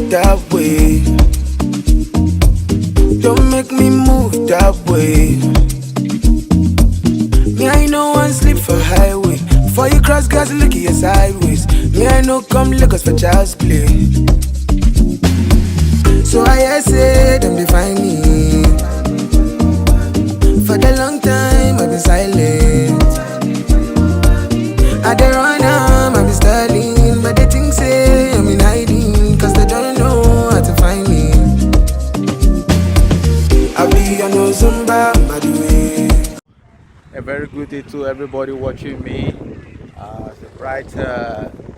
That way, don't make me move that way. Me, I know one sleep for highway. Before you cross, guys, look at your sideways. Me, I know come Lagos for child's play. So I say them define me. For the long time I've been silent. I don't run I've been styling, but they think say I'm in hiding, cause they don't know how to find me. I be on no Zumba, by the way. A very good day to everybody watching me. It's a bright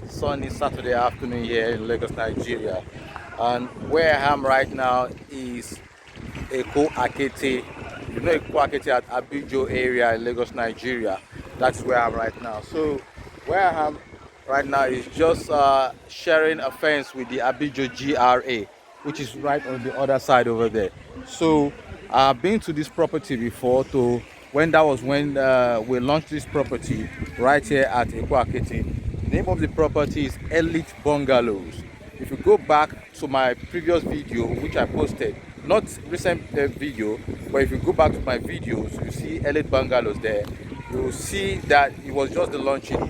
sunny Saturday afternoon here in Lagos, Nigeria. And where I am right now is Akete. You know Akete at Abijo area in Lagos, Nigeria. That's where I am right now. So where I am right now is just sharing a fence with the Abijo Gra, which is right on the other side over there. So I've been to this property before, to when we launched this property right here at Akete. The name of the property is Elite Bungalows. If you go back to my previous video, which I posted, not recent video, but if you go back to my videos, you see Elite Bungalows there. You will see that it was just the launching.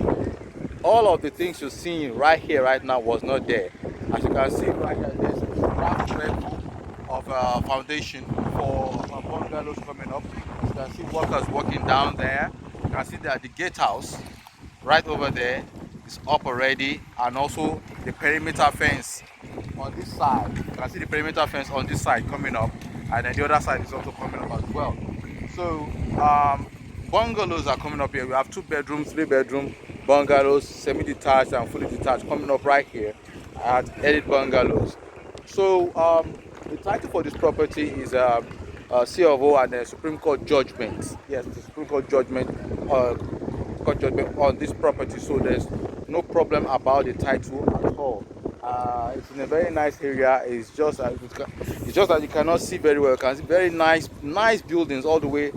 All of the things you're seeing right here, right now, was not there. As you can see right here, there's a draft level of foundation for bungalows coming up. As you can see workers working down there. You can see that the gatehouse right over there is up already, and also the perimeter fence on this side. You can see the perimeter fence on this side coming up, and then the other side is also coming up as well. So bungalows are coming up here. We have 2-bedroom, 3-bedroom bungalows, semi-detached and fully detached, coming up right here at Elite Bungalows. So the title for this property is C of O and Supreme Court judgment. Yes, the Supreme Court judgment on this property. So there's no problem about the title at all. It's in a very nice area. It's just that you cannot see very well. You can see very nice buildings all the way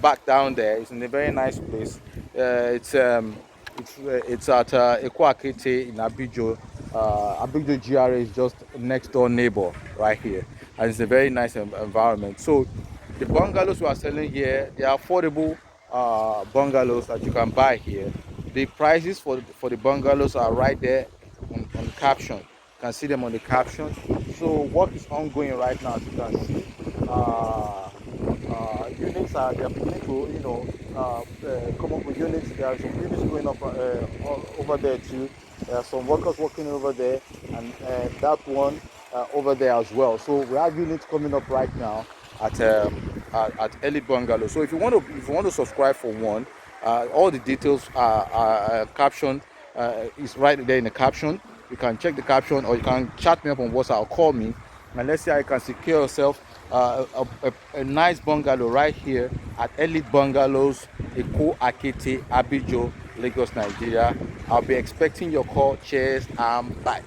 back down there. It's in a very nice place. It's at Akete in Abijo. Abijo Gra is just next door neighbor right here, and it's a very nice environment. So the bungalows we are selling here, they are affordable bungalows that you can buy here. The prices for the bungalows are right there on the caption. You can see them on the caption. So work is ongoing right now, as you can see. Units are, they are beginning to come up with units. There are some units going up over there too. There are some workers working over there, and that one over there as well. So we have units coming up right now at Elite Bungalow. So if you want to subscribe for one, all the details are captioned. Is right there in the caption. You can check the caption, or you can chat me up on WhatsApp or call me, and let's see how you can secure yourself a nice bungalow right here at Elite Bungalows, Akete, Abijo, Lagos, Nigeria. I'll be expecting your call. Cheers and bye.